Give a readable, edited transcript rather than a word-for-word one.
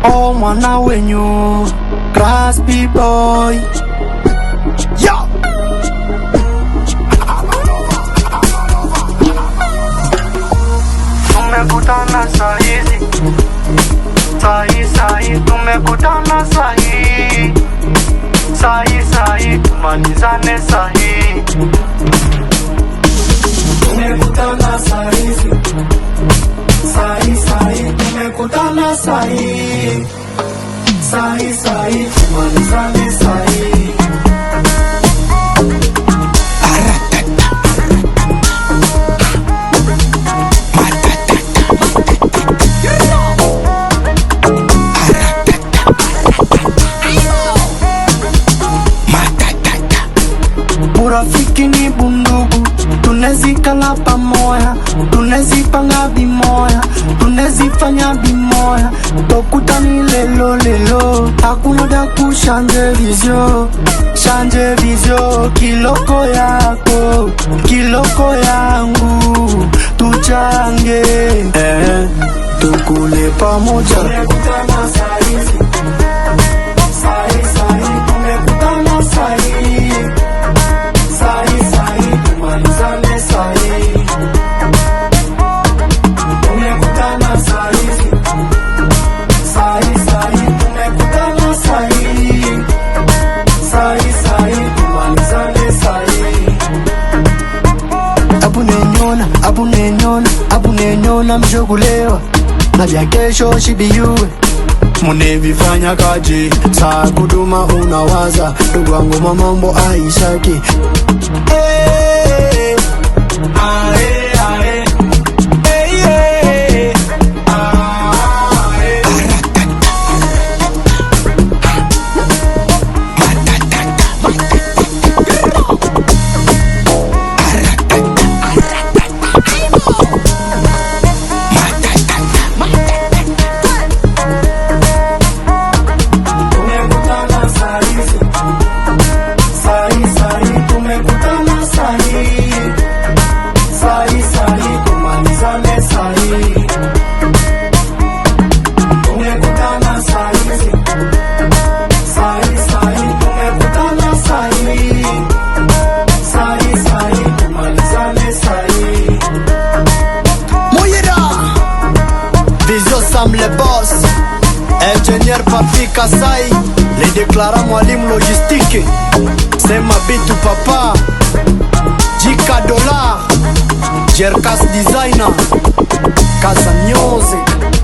Oh mwana wenyu Crispy boy. Yo! Tumekutana sahizi, sahi tumekutana sahi, sahi tumalizane sahi. Tumekutana sahizi, sahi tumekutana sahi, sahi tumalizane sahi. Urafiki ni bundugu, tunezikala pamoya, tunezipanga bimoya, tunezifanya bimoya, tokutani lelo, hakuna da kushanje vizio, kiloko yako, kiloko yangu, tuchange, tukule pamoja. Tumekutana sahizi, sahi tumekutana sahi, sahi tumalizane sahi. Tumekutana sahizi, sahi tumekutana sahi, sahi tumalizane sahi. Abu nenyona mjogulewa na vya kesho shibiyuwe. Munevifanya kaji saa kuduma unawaza, ndugu wangu mamambo aishaki. Sam le boss, ingénieur Papi Kasai, les déclarants Mwalim logistique, c'est ma bitu papa, Jika Dollar, Jerkas designer, Casa Music.